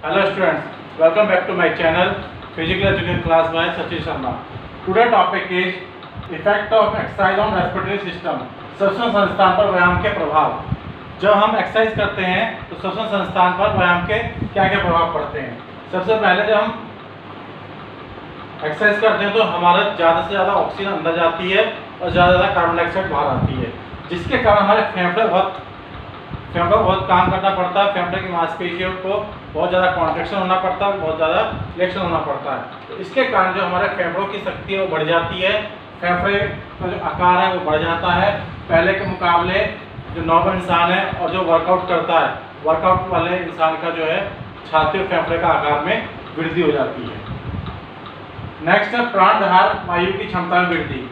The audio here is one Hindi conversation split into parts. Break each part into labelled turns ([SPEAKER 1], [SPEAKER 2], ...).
[SPEAKER 1] Hello students, welcome back to my channel Physical Education class by Sachin Sharma. Today topic is effect of exercise on respiratory system. श्वसन संस्थान पर व्यायाम के प्रभाव। जब हम एक्सरसाइज करते हैं तो श्वसन संस्थान पर व्यायाम के क्या क्या प्रभाव पड़ते हैं। सबसे पहले जब हम एक्सरसाइज करते हैं तो हमारा ज़्यादा से ज़्यादा ऑक्सीजन अंदर जाती है और ज़्यादा कार्बन डाइऑक्साइड बाहर आती है, जिसके कारण हमारे फेफड़े को बहुत काम करना पड़ता है। फेफड़े की मांसपेशियों को बहुत ज़्यादा कॉन्ट्रैक्शन होना पड़ता है, बहुत ज़्यादा रिलैक्शन होना पड़ता है। तो इसके कारण जो हमारे फेफड़ों की शक्ति है वो बढ़ जाती है, फेफड़े का जो आकार है वो बढ़ जाता है। पहले के मुकाबले जो नॉर्मल इंसान है और जो वर्कआउट करता है, वर्कआउट वाले इंसान का जो है छाती और फेफड़े का आकार में वृद्धि हो जाती है। नेक्स्ट है प्राणधार वायु की क्षमता में वृद्धि।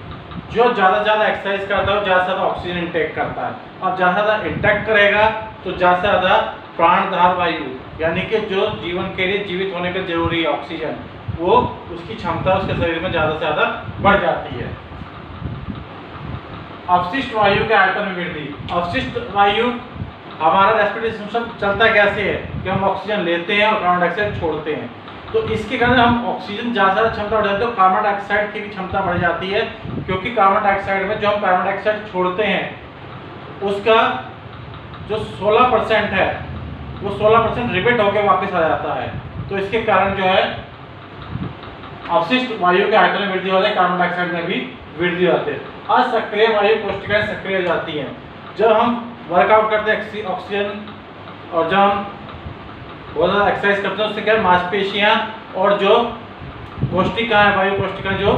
[SPEAKER 1] जो ज़्यादा से ज़्यादा एक्सरसाइज करता है वो ज़्यादा से ज़्यादा ऑक्सीजन इंटेक करता है, और ज़्यादा से ज़्यादा इंटेक करेगा तो ज़्यादा से ज़्यादा प्राणधार वायु यानी कि जो जीवन के लिए जीवित होने के जरूरी है ऑक्सीजन, वो उसकी क्षमता उसके शरीर में ज़्यादा से ज़्यादा बढ़ जाती है। अवशिष्ट वायु के आयतन में वृद्धि। अवशिष्ट वायु हमारा रेस्पिरेटरी सिस्टम चलता कैसे है कि हम ऑक्सीजन लेते हैं और कार्बन डाइऑक्साइड छोड़ते हैं, तो इसके कारण हम ऑक्सीजन ज़्यादा क्षमता बढ़ जाती है तो कार्बन डाइऑक्साइड की भी क्षमता बढ़ जाती है, क्योंकि कार्बन डाइऑक्साइड में जो हम कार्बन डाइऑक्साइड छोड़ते हैं उसका जो 16% है वो 16% रिबेट होकर वापस आ जाता है। तो इसके कारण जो है अवशिष्ट वायु के आयतन में वृद्धि होती है, कार्बन डाइऑक्साइड में भी वृद्धि होती है। असक्रिय वायु कोशिकाएं सक्रिय हो जाती हैं। जब हम वर्कआउट करते हैं ऑक्सीजन और जब हम बहुत ज़्यादा एक्सरसाइज करते हैं उससे क्या मांसपेशियाँ और जो कोशिकाएं वायु कोशिकाएं जो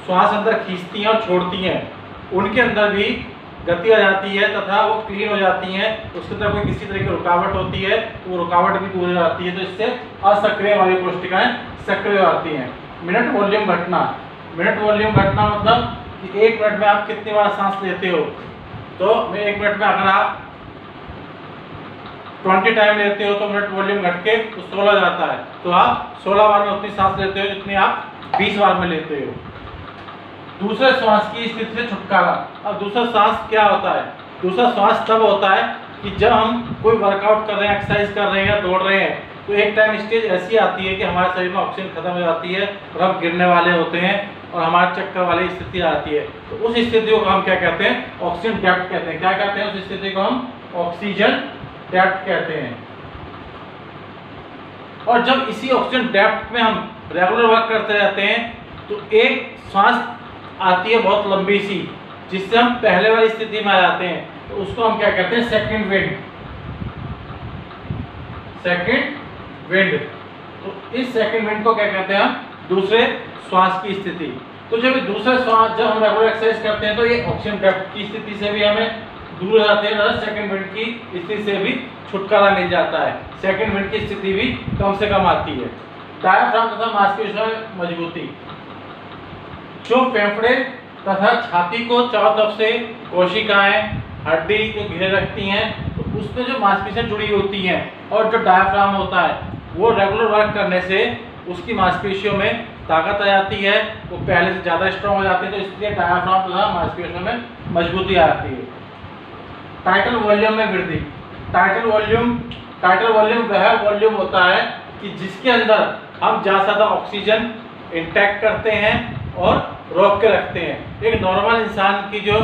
[SPEAKER 1] श्वास अंदर खींचती हैं और छोड़ती हैं उनके अंदर भी गति आ जाती है तथा वो क्लीन हो जाती हैं। उसके अंदर कोई किसी तरह की रुकावट होती है तो वो रुकावट भी दूर हो जाती है, तो इससे असक्रिय वायु कोशिकाएं सक्रिय हो जाती हैं। मिनट वॉल्यूम घटना। मिनट वॉल्यूम घटना मतलब कि 1 मिनट में आप कितनी बार सांस लेते हो, तो 1 मिनट में अगर आप 20 टाइम लेते हो तो मिनट वॉल्यूम घट के 16 जाता है, तो आप 16 बार में उतनी सांस लेते हो जितनी आप 20 बार में लेते हो। दूसरे श्वास की स्थिति से छुटकारा। अब दूसरा श्वास क्या होता है? दूसरा श्वास तब होता है कि जब हम कोई वर्कआउट कर रहे हैं, एक्सरसाइज कर रहे हैं या दौड़ रहे हैं, तो एक टाइम स्टेज ऐसी आती है कि हमारे शरीर में ऑक्सीजन खत्म हो जाती है और हम गिरने वाले होते हैं और हमारे चक्कर वाली स्थिति आती है। तो उस स्थिति को हम क्या कहते हैं? ऑक्सीजन डेप्थ कहते हैं। क्या कहते हैं उस स्थिति को? हम ऑक्सीजन डेप्थ कहते हैं। और जब इसी ऑक्सीजन डेप्थ में हम रेगुलर वर्क करते रहते हैं तो एक सांस आती है बहुत लंबी सी, जिससे हम पहले वाली स्थिति में आ जाते हैं, तो उसको हम क्या कहते हैं? Second wind. Second wind. तो इस सेकंड विंड को क्या कहते हैं? हम दूसरे श्वास की स्थिति। तो जब दूसरे श्वास जब हम रेगुलर एक्सरसाइज करते हैं तो ये ऑक्सीजन डेप्थ की स्थिति से भी हमें दूर हो जाते हैं, सेकंड विंड की स्थिति से भी छुटकारा मिल जाता है। सेकंड विंड की स्थिति भी कम से कम आती है। डायाफ्राम तथा मांसपेशियों में मजबूती। जो फेफड़े तथा छाती को चारों तरफ से कोशिकाएं हड्डी जो घेरे रखती हैं, तो उसमें जो मांसपेशियां जुड़ी होती हैं और जो डायाफ्राम होता है वो रेगुलर वर्क करने से उसकी मांसपेशियों में ताकत आ जाती है, वो पहले से ज़्यादा स्ट्रॉन्ग हो जाती है, तो इसलिए डायाफ्राम तथा मांसपेशियों में मजबूती आती है। टाइटल वॉल्यूम में वृद्धि। टाइटल वॉल्यूम वह वॉल्यूम होता है कि जिसके अंदर हम ज़्यादा से ज़्यादा ऑक्सीजन इंटैक्ट करते हैं और रोक के रखते हैं। एक नॉर्मल इंसान की जो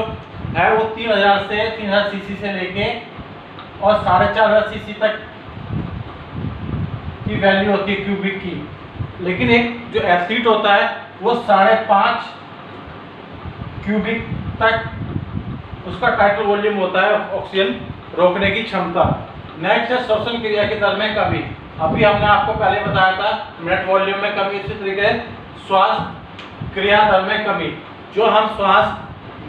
[SPEAKER 1] है वो 3000 से 3000 सीसी से लेके और 4500 सीसी तक की वैल्यू होती है क्यूबिक की, लेकिन एक जो एथलीट होता है वो 5.5 क्यूबिक तक उसका टाइटल वॉल्यूम होता है ऑक्सीजन रोकने की क्षमता। नेक्स्ट है श्वसन क्रिया की दर में कमी। अभी हमने आपको पहले बताया था मिनट वॉल्यूम में कमी, इसी तरीके श्वास क्रिया दर में कमी। जो हम श्वास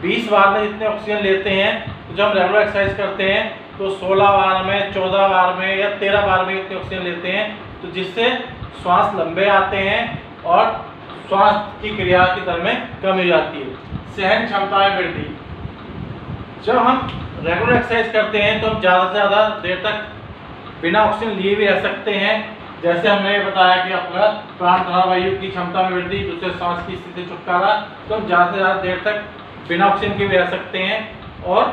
[SPEAKER 1] 20 बार में जितने ऑक्सीजन लेते हैं, तो जब हम रेगुलर एक्सरसाइज करते हैं तो 16 बार में, 14 बार में या 13 बार में इतने ऑक्सीजन लेते हैं, तो जिससे श्वास लंबे आते हैं और श्वास की क्रिया की दर में कमी हो जाती है। सहन क्षमता में वृद्धि। जब हम रेगुलर एक्सरसाइज करते हैं तो हम ज़्यादा से ज़्यादा देर तक बिना ऑक्सीजन लिए भी रह सकते हैं। जैसे हमने बताया कि अपना प्राणधार वायु की क्षमता में वृद्धि, दूसरे सांस की स्थिति छुटकारा, तो हम ज़्यादा से ज़्यादा देर तक बिना ऑक्सीजन के भी रह सकते हैं और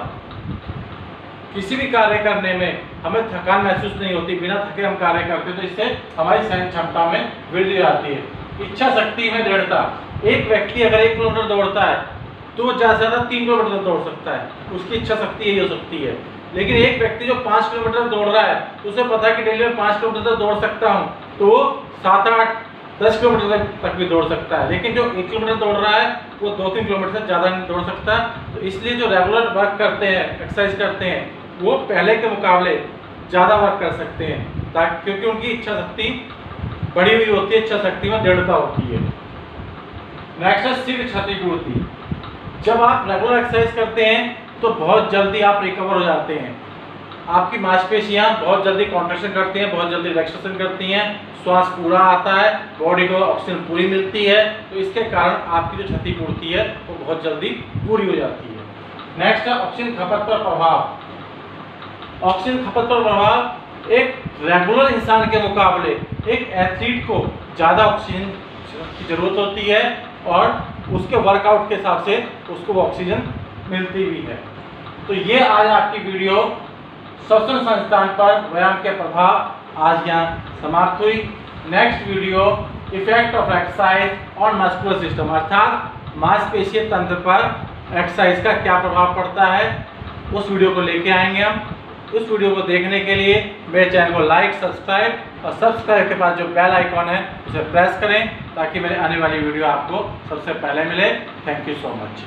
[SPEAKER 1] किसी भी कार्य करने में हमें थकान महसूस नहीं होती, बिना थके हम कार्य करते, तो इससे हमारी सहन क्षमता में वृद्धि आती है। इच्छा शक्ति में दृढ़ता, एक व्यक्ति अगर 1 किलोमीटर दौड़ता है तो वो ज़्यादा से ज़्यादा 3 किलोमीटर दौड़ सकता है, उसकी इच्छा शक्ति यही हो सकती है। लेकिन एक व्यक्ति जो 5 किलोमीटर दौड़ रहा है तो उसे पता है कि डेली में 5 किलोमीटर तक दौड़ सकता हूँ, तो वो 7, 8, 10 किलोमीटर तक भी दौड़ सकता है। लेकिन जो 1 किलोमीटर दौड़ रहा है वो 2-3 किलोमीटर से ज़्यादा नहीं दौड़ सकता। तो इसलिए जो रेगुलर वर्क करते हैं, एक्सरसाइज करते हैं, वो पहले के मुकाबले ज़्यादा वर्क कर सकते हैं, ताकि क्योंकि उनकी इच्छा शक्ति बढ़ी हुई होती है, इच्छा शक्ति में दृढ़ता होती है। नेक्स्ट है शीघ्र क्षतिपूर्ति। जब आप रेगुलर एक्सरसाइज करते हैं तो बहुत जल्दी आप रिकवर हो जाते हैं, आपकी मांसपेशियां बहुत जल्दी कॉन्ट्रैक्शन करती हैं, बहुत जल्दी रिलैक्सेशन करती हैं, श्वास पूरा आता है, बॉडी को ऑक्सीजन पूरी मिलती है, तो इसके कारण आपकी जो क्षतिपूर्ति है वो बहुत जल्दी पूरी हो जाती है। नेक्स्ट है ऑक्सीजन खपत पर प्रभाव। ऑक्सीजन खपत पर प्रभाव, एक रेगुलर इंसान के मुकाबले एक एथलीट को ज़्यादा ऑक्सीजन की जरूरत होती है और उसके वर्कआउट के हिसाब से उसको ऑक्सीजन मिलती भी है। तो ये आज आपकी वीडियो श्वसन संस्थान पर व्यायाम के प्रभाव आज यहाँ समाप्त हुई। Next video effect of exercise on muscular system, अर्थात मांसपेशीय तंत्र पर एक्सरसाइज का क्या प्रभाव पड़ता है, उस वीडियो को लेके आएंगे हम। उस वीडियो को देखने के लिए मेरे चैनल को लाइक, सब्सक्राइब और सब्सक्राइब के पास जो बेल आइकॉन है उसे प्रेस करें ताकि मेरे आने वाली वीडियो आपको सबसे पहले मिले। Thank you so much.